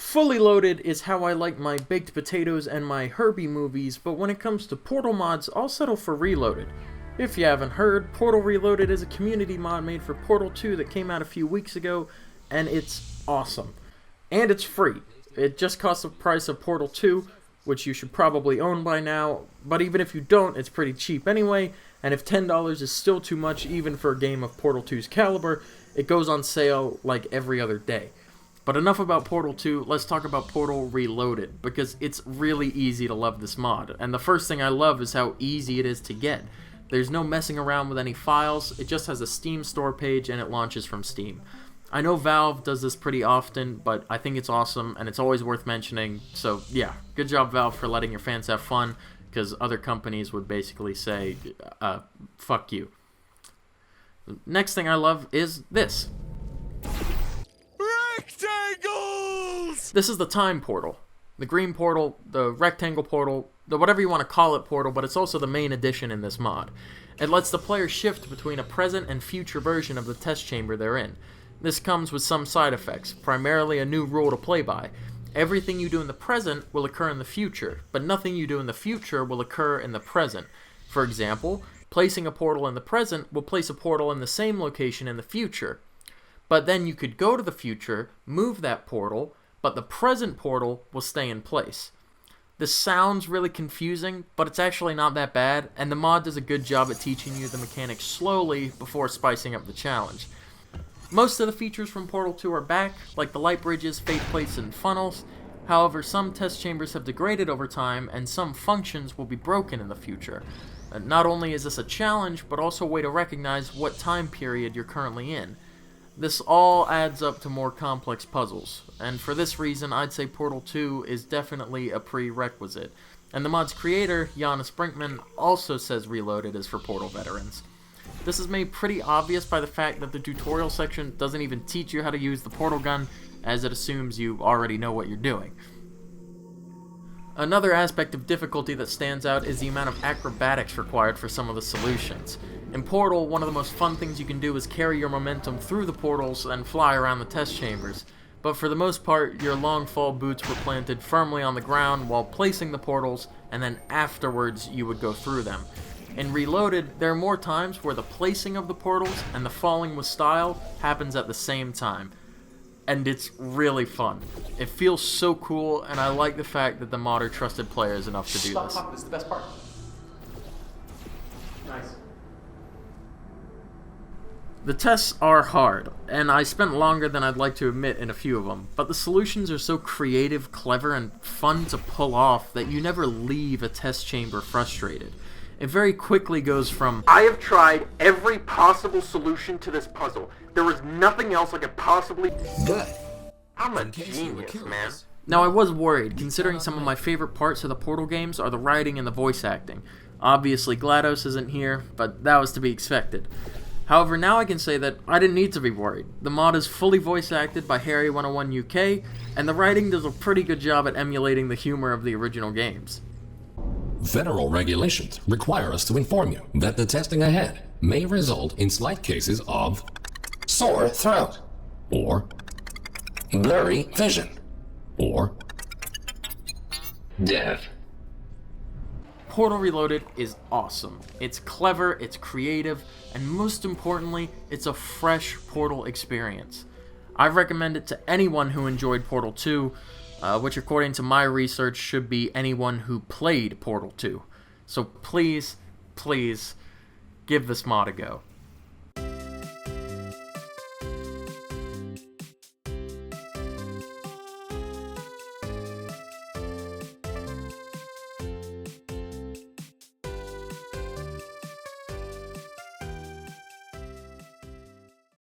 Fully loaded is how I like my baked potatoes and my Herbie movies, but when it comes to Portal mods, I'll settle for Reloaded. If you haven't heard, Portal Reloaded is a community mod made for Portal 2 that came out a few weeks ago, and it's awesome. And it's free. It just costs the price of Portal 2, which you should probably own by now, but even if you don't, it's pretty cheap anyway, and if $10 is still too much even for a game of Portal 2's caliber, it goes on sale like every other day. But enough about Portal 2, let's talk about Portal Reloaded, because it's really easy to love this mod, and the first thing I love is how easy it is to get. There's no messing around with any files, it just has a Steam store page and it launches from Steam. I know Valve does this pretty often, but I think it's awesome and it's always worth mentioning, so yeah, good job Valve for letting your fans have fun, because other companies would basically say, fuck you. Next thing I love is this. Rectangles! This is the time portal. The green portal, the rectangle portal, the whatever you want to call it portal, but it's also the main addition in this mod. It lets the player shift between a present and future version of the test chamber they're in. This comes with some side effects, primarily a new rule to play by. Everything you do in the present will occur in the future, but nothing you do in the future will occur in the present. For example, placing a portal in the present will place a portal in the same location in the future. But then you could go to the future, move that portal, but the present portal will stay in place. This sounds really confusing, but it's actually not that bad, and the mod does a good job at teaching you the mechanics slowly before spicing up the challenge. Most of the features from Portal 2 are back, like the light bridges, fate plates, and funnels. However, some test chambers have degraded over time, and some functions will be broken in the future. Not only is this a challenge, but also a way to recognize what time period you're currently in. This all adds up to more complex puzzles, and for this reason I'd say Portal 2 is definitely a prerequisite. And the mod's creator, Jonas Brinkman, also says Reloaded is for Portal veterans. This is made pretty obvious by the fact that the tutorial section doesn't even teach you how to use the portal gun, as it assumes you already know what you're doing. Another aspect of difficulty that stands out is the amount of acrobatics required for some of the solutions. In Portal, one of the most fun things you can do is carry your momentum through the portals and fly around the test chambers, but for the most part, your long fall boots were planted firmly on the ground while placing the portals, and then afterwards you would go through them. In Reloaded, there are more times where the placing of the portals and the falling with style happens at the same time. And it's really fun. It feels so cool, and I like the fact that the modder trusted players enough to do this. Stop, this is the best part. Nice. The tests are hard, and I spent longer than I'd like to admit in a few of them, but the solutions are so creative, clever, and fun to pull off that you never leave a test chamber frustrated. It very quickly goes from, I have tried every possible solution to this puzzle. There was nothing else I could possibly... Good. I'm a genius, man. Now, I was worried, considering some of my favorite parts of the Portal games are the writing and the voice acting. Obviously, GLaDOS isn't here, but that was to be expected. However, now I can say that I didn't need to be worried. The mod is fully voice acted by Harry101 UK, and the writing does a pretty good job at emulating the humor of the original games. Federal regulations require us to inform you that the testing ahead may result in slight cases of sore throat, or blurry vision, or death. Portal Reloaded is awesome. It's clever, it's creative, and most importantly, it's a fresh Portal experience. I recommend it to anyone who enjoyed Portal 2, which according to my research should be anyone who played Portal 2. So please, please, give this mod a go.